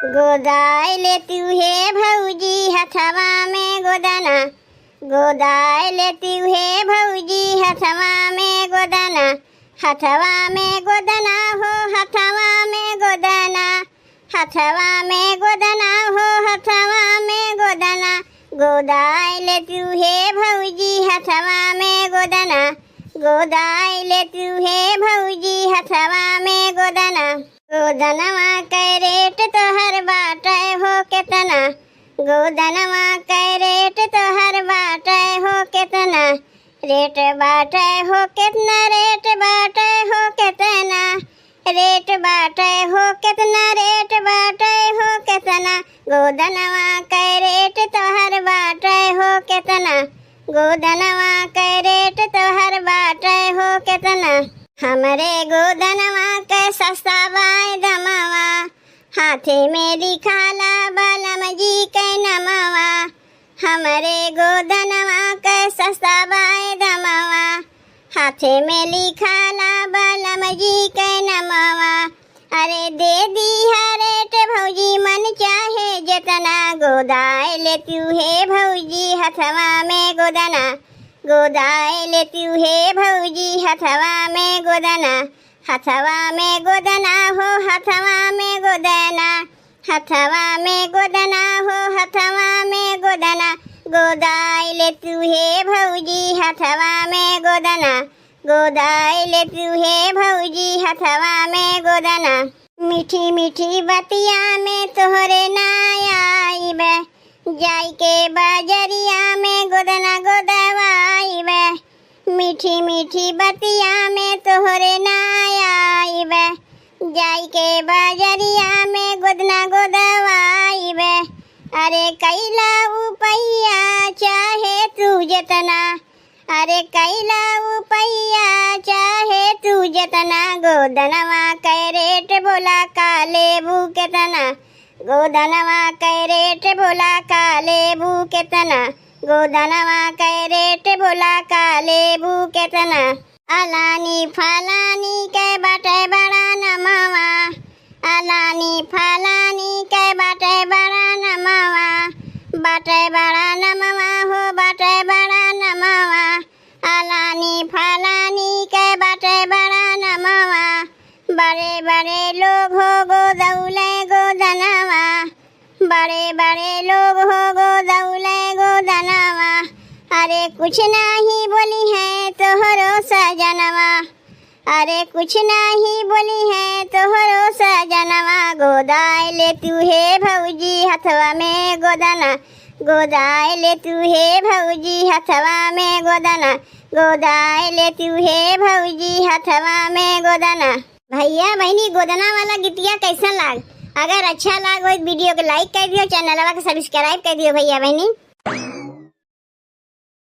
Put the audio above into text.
गोदाई लेती है भौजी हथवा में गोदाना, गोदाई लेती है भौजी हथवा में गोदाना, हथवा में गोदाना हो हथवा में गोदाना, हथवा में गोदाना हो हथवा में गोदाना, गोदाई लेती है भौजी हथवा में गोदाना, गोदाई लेती है भौजी हथवा में गोदाना। गोदनवा कै रेट तोहर बाटे हो केतना, गोदनवा कै रेट तोहर बाटे हो केतना, रेट बाटे हो केतना, रेट बाटे हो केतना, रेट बाटे हो केतना, रेट बाटे हो केतना, गोदनवा कै रेट तोहर बाटे हो केतना, गोदनवा कै रेट तोहर बाटे हो केतना। हमरे गोदनवा कै सस्ता बाय दमवा, हाथे में दिखाला बलम जी कै नमवा, हमरे गोदनवा कै सस्ता बाय दमवा, हाथे में लिखाला बलम जी कै नमवा। अरे दे दी रेट भौजी मन चाहे जितना, गोदाई लेती है भौजी हथवा में गोदाना, गोदाई लेती है भौजी हथवा में गोदाना, हथवा में गोदाना हो हथवा में गोदाना, हथवा में गोदाना हो हथवा में गोदाना, गोदाई लेती है भौजी हथवा में गोदाना, गोदाई लेती है भौजी हथवा में गोदाना। मीठी मीठी बतिया में तोहरे ना आईबे, जाई के बाजरिया में गोदना गोदवाईबे, मीठी मीठी बतिया में तोहरे ना आईबे, जाई के बाजरिया में गोदना गोदवाईबे। अरे कैला उपैया चाहे तू जतना, अरे कैला उपैया चाहे तू जतना, गोदनवा कै रेट बोला काले बू केतना, गोदनवा कै रेट बोला काले बू केतना, गोदनवा कै रेट बोला काले बू केतना। अलानी फलानी कै बाटे बड़ा नमवा, अलानी फलानी कै बाटे बड़ा नमवा, बाटे बड़ा नमवा हो बाटे बड़ा नमवा, अलानी फलानी कै बाटे बड़ा नमवा। बड़े बड़े लोग हो गोदौले गोदनवा, बड़े बड़े लोग हो गोदौले गोदनवा। अरे कुछ नहीं बोली है तोहरो सजनवा, अरे कुछ नहीं बोली है तोहरो सजनवा, गोदाई लेती है भौजी हथवा में गोदाना, गोदाई लेती है भौजी हथवा में गोदाना, गोदाई लेती है भौजी हथवा में गोदाना। भैया बहनी गोदना वाला गीतिया कैसा लाग? अगर अच्छा लाग हो वीडियो को लाइक कर दियो, चैनलवा को सब्सक्राइब कर दियो भैया बहनी।